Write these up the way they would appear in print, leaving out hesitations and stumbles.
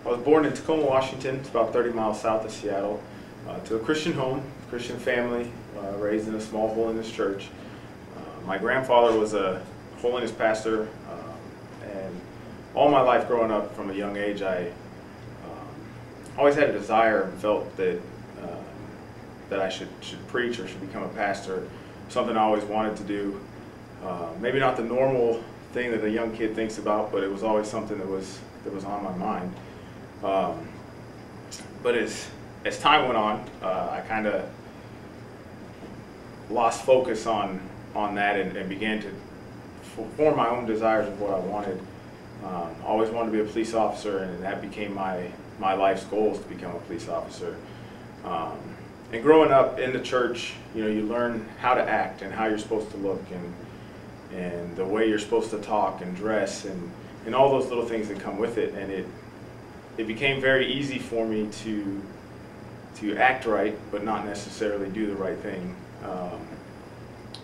I was born in Tacoma, Washington. It's about 30 miles south of Seattle, to a Christian home, Christian family, raised in a small holiness church. My grandfather was a holiness pastor, and all my life growing up from a young age, I always had a desire and felt that that I should preach or should become a pastor. Something I always wanted to do. Maybe not the normal thing that a young kid thinks about, but it was always something that was on my mind. But as time went on, I kind of lost focus on that and began to form my own desires of what I wanted. I always wanted to be a police officer, and that became my life's goals, to become a police officer. And growing up in the church, you know, you learn how to act and how you're supposed to look, and the way you're supposed to talk and dress, and all those little things that come with it. And it became very easy for me to act right, but not necessarily do the right thing,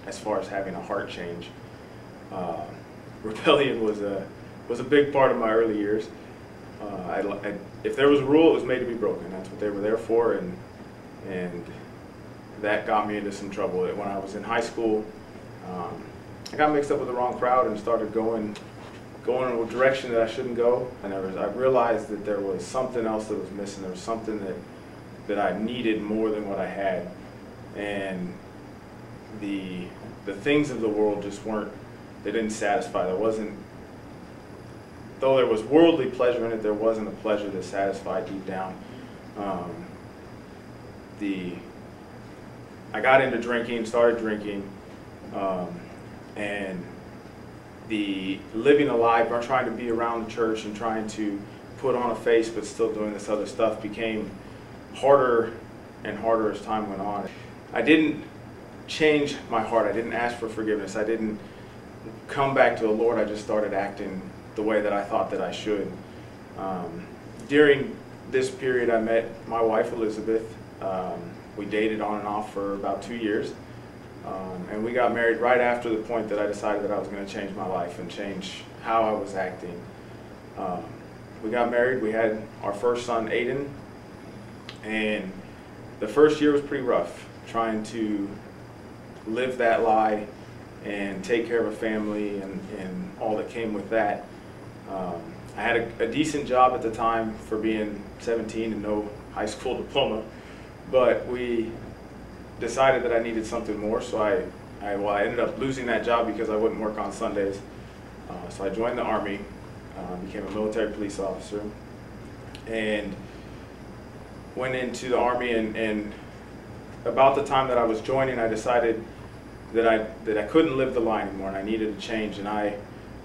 as far as having a heart change. Rebellion was a big part of my early years. If there was a rule, it was made to be broken. That's what they were there for, and that got me into some trouble. When I was in high school, I got mixed up with the wrong crowd and started going in a direction that I shouldn't go. And I realized that there was something else that was missing. There was something that I needed more than what I had, and the things of the world just weren't. They didn't satisfy. Though there was worldly pleasure in it, there wasn't a pleasure that satisfied deep down. I got into drinking, started drinking, and the living a life, or trying to be around the church and trying to put on a face but still doing this other stuff, became harder and harder as time went on. I didn't change my heart. I didn't ask for forgiveness. I didn't come back to the Lord. I just started acting the way that I thought that I should. During this period, I met my wife, Elizabeth. We dated on and off for about 2 years, and we got married right after the point that I decided that I was going to change my life and change how I was acting. We got married. We had our first son, Aiden, and the first year was pretty rough, trying to live that lie and take care of a family and all that came with that. I had a decent job at the time for being 17 and no high school diploma, but we decided that I needed something more, so I ended up losing that job because I wouldn't work on Sundays. So I joined the Army, became a military police officer, and went into the Army, and about the time that I was joining, I decided that I couldn't live the lie anymore, and I needed a change. And I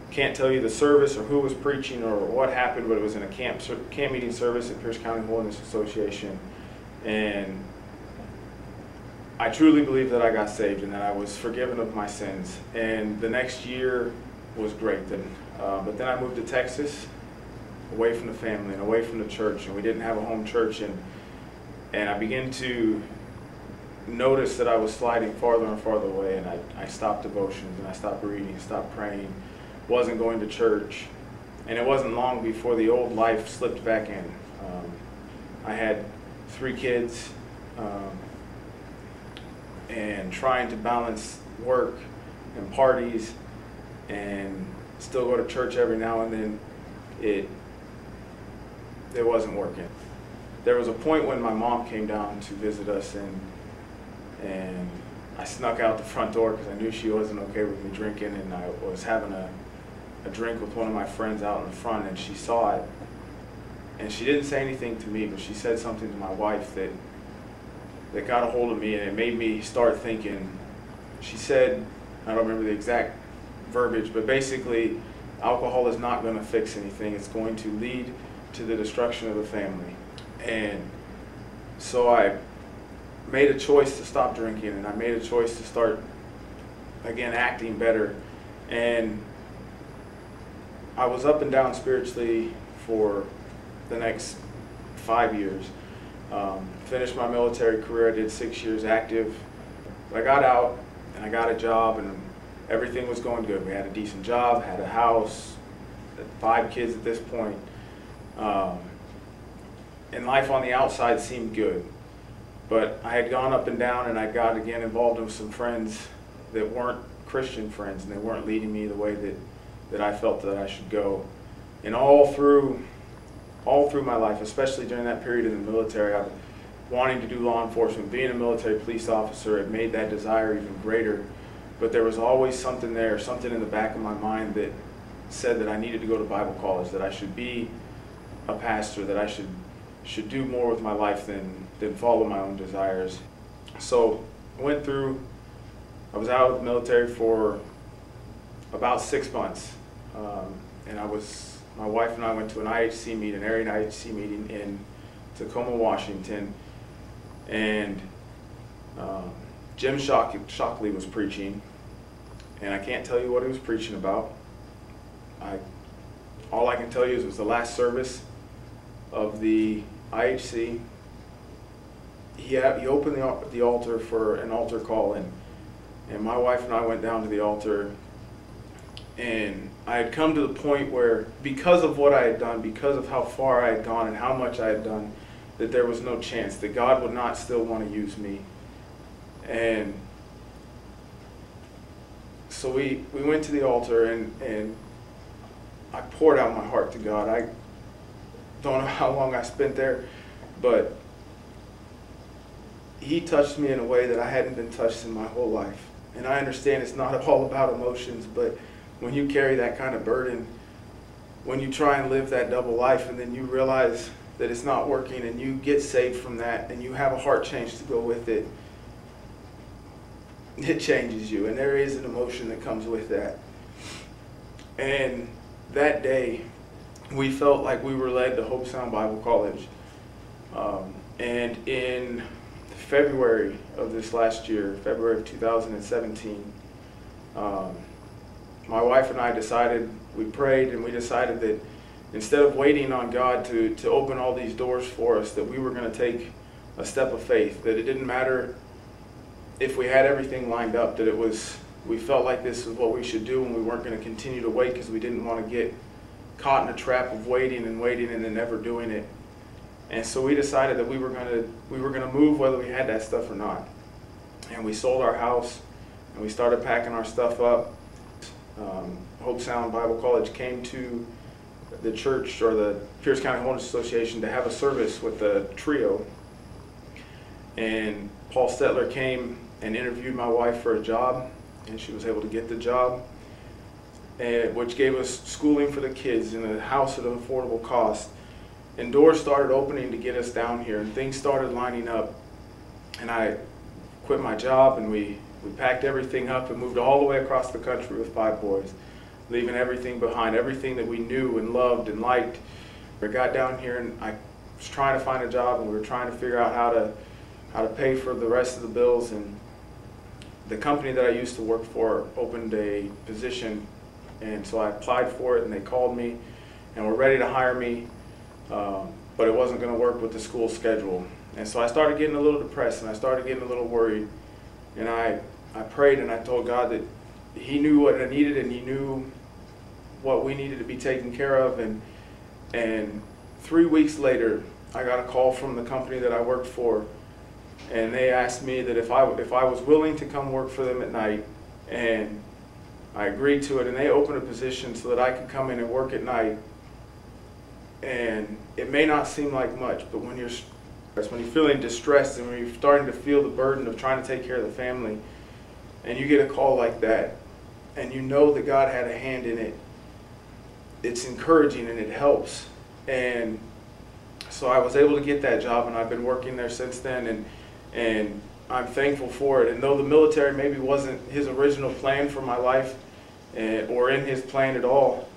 can't tell you the service or who was preaching or what happened, but it was in a camp meeting service at Pierce County Holiness Association, and I truly believe that I got saved and that I was forgiven of my sins. And the next year was great. But then I moved to Texas, away from the family and away from the church, and we didn't have a home church, and I began to notice that I was sliding farther and farther away, and I stopped devotions, and I stopped reading, stopped praying, wasn't going to church, and it wasn't long before the old life slipped back in. I had 3 kids, and trying to balance work and parties and still go to church every now and then, it wasn't working. There was a point when my mom came down to visit us, and I snuck out the front door because I knew she wasn't okay with me drinking, and I was having a drink with one of my friends out in the front, and she saw it, and she didn't say anything to me, but she said something to my wife that got a hold of me, and it made me start thinking. She said, I don't remember the exact verbiage, but basically, alcohol is not going to fix anything. It's going to lead to the destruction of the family. And so I made a choice to stop drinking, and I made a choice to start, again, acting better. And I was up and down spiritually for the next 5 years. Finished my military career. I did 6 years active. But I got out and I got a job, and everything was going good. We had a decent job, had a house, had 5 kids at this point. and life on the outside seemed good. But I had gone up and down, and I got again involved with some friends that weren't Christian friends, and they weren't leading me the way that I felt that I should go. And all through my life, especially during that period in the military, I was wanting to do law enforcement. Being a military police officer had made that desire even greater. But there was always something there, something in the back of my mind that said that I needed to go to Bible college, that I should be a pastor, that I should do more with my life than follow my own desires. So I went through, I was out of the military for about 6 months. And my wife and I went to an IHC meeting, an area IHC meeting in Tacoma, Washington. And Jim Shockley was preaching. And I can't tell you what he was preaching about. All I can tell you is it was the last service of the IHC. He opened the altar for an altar call, and my wife and I went down to the altar, and I had come to the point where, because of what I had done, because of how far I had gone and how much I had done, that there was no chance, that God would not still want to use me. And so we went to the altar, and I poured out my heart to God. I don't know how long I spent there, but He touched me in a way that I hadn't been touched in my whole life. And I understand it's not all about emotions, but when you carry that kind of burden, when you try and live that double life, and then you realize that it's not working, and you get saved from that, and you have a heart change to go with it, it changes you, and there is an emotion that comes with that. And that day, we felt like we were led to Hobe Sound Bible College. And in February of this last year, February of 2017, my wife and I decided, we prayed, and we decided that instead of waiting on God to open all these doors for us, that we were going to take a step of faith, that it didn't matter if we had everything lined up, that we felt like this was what we should do, and we weren't going to continue to wait because we didn't want to get caught in a trap of waiting and then never doing it. And so we decided that we were going to move whether we had that stuff or not. And we sold our house, and we started packing our stuff up. Hobe Sound Bible College came to the church, or the Pierce County Homeless Association, to have a service with the trio. And Paul Stetler came and interviewed my wife for a job, and she was able to get the job, which gave us schooling for the kids in a house at an affordable cost. And doors started opening to get us down here, and things started lining up. And I quit my job, and we packed everything up and moved all the way across the country with 5 boys, leaving everything behind, everything that we knew and loved and liked. We got down here, and I was trying to find a job, and we were trying to figure out how to pay for the rest of the bills. And the company that I used to work for opened a position, and so I applied for it, and they called me and were ready to hire me, but it wasn't going to work with the school schedule. And so I started getting a little depressed, and I started getting a little worried. And I prayed, and I told God that He knew what I needed, and He knew what we needed to be taken care of. And 3 weeks later, I got a call from the company that I worked for, and they asked me that if I was willing to come work for them at night, and I agreed to it. And they opened a position so that I could come in and work at night. And it may not seem like much, but when you're feeling distressed, and when you're starting to feel the burden of trying to take care of the family, and you get a call like that, and you know that God had a hand in it, it's encouraging and it helps. And so I was able to get that job, and I've been working there since then, and I'm thankful for it. And though the military maybe wasn't His original plan for my life, or in His plan at all,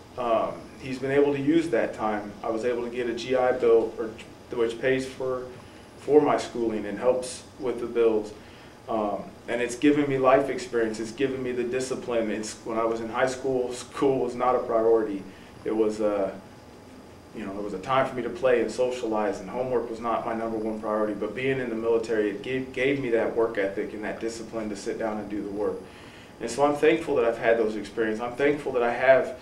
He's been able to use that time. I was able to get a GI Bill, which pays for my schooling and helps with the bills. And it's given me life experience. It's given me the discipline. When I was in high school, school was not a priority. It was it was a time for me to play and socialize, and homework was not my #1 priority. But being in the military, it gave me that work ethic and that discipline to sit down and do the work. And so I'm thankful that I've had those experiences. I'm thankful that I have,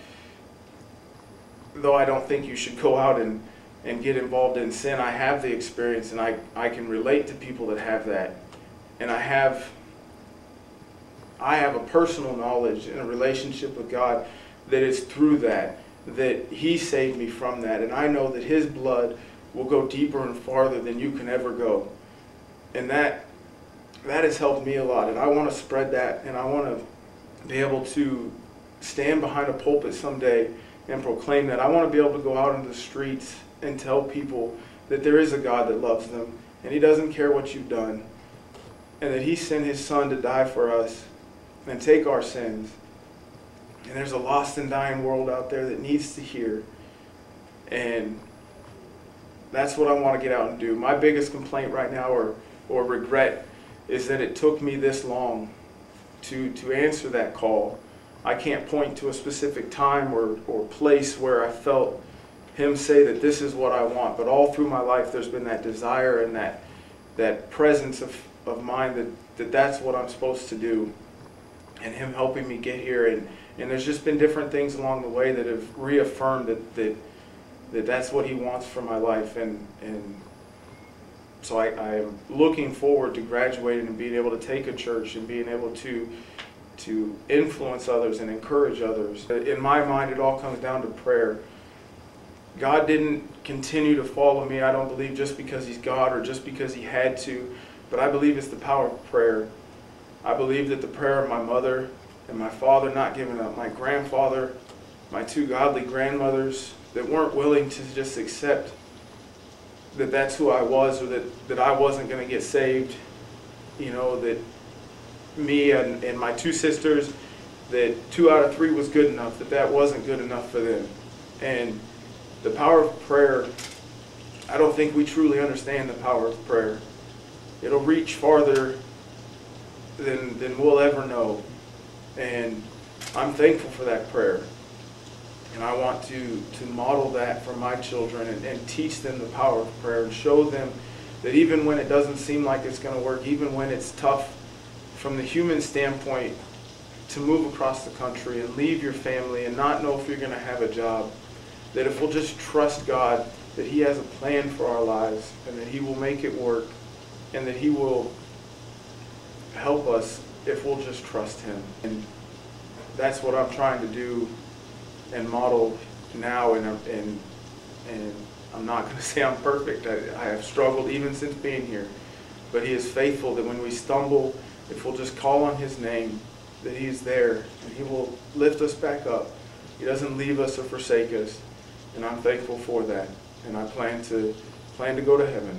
though I don't think you should go out and and get involved in sin. I have the experience, and I can relate to people that have that. And I have a personal knowledge and a relationship with God that is through that He saved me from that. And I know that His blood will go deeper and farther than you can ever go. And that has helped me a lot. And I want to spread that, and I want to be able to stand behind a pulpit someday and proclaim that. I want to be able to go out into the streets and tell people that there is a God that loves them, and He doesn't care what you've done, and that He sent His Son to die for us and take our sins. And there's a lost and dying world out there that needs to hear. And that's what I want to get out and do. My biggest complaint right now, or regret, is that it took me this long to answer that call. I can't point to a specific time or place where I felt Him say that this is what I want. But all through my life there's been that desire and that presence of mind that that's what I'm supposed to do. And Him helping me get here. And there's just been different things along the way that have reaffirmed that that's what He wants for my life. And so I'm looking forward to graduating and being able to take a church and being able to influence others and encourage others. In my mind, it all comes down to prayer. God didn't continue to follow me, I don't believe, just because He's God or just because He had to, but I believe it's the power of prayer. I believe that the prayer of my mother and my father not giving up, my grandfather, my two godly grandmothers that weren't willing to just accept that that's who I was, or that I wasn't going to get saved, that me and my two sisters, that 2 out of 3 was good enough, that wasn't good enough for them. And the power of prayer, I don't think we truly understand the power of prayer. It'll reach farther than we'll ever know. And I'm thankful for that prayer. And I want to model that for my children and teach them the power of prayer and show them that even when it doesn't seem like it's going to work, even when it's tough from the human standpoint to move across the country and leave your family and not know if you're going to have a job, that if we'll just trust God, that He has a plan for our lives and that He will make it work and that He will help us if we'll just trust Him. And that's what I'm trying to do and model now, and I'm not going to say I'm perfect. I have struggled even since being here, but He is faithful that when we stumble, if we'll just call on His name, that He is there and He will lift us back up. He doesn't leave us or forsake us, and I'm thankful for that. And I plan to go to heaven.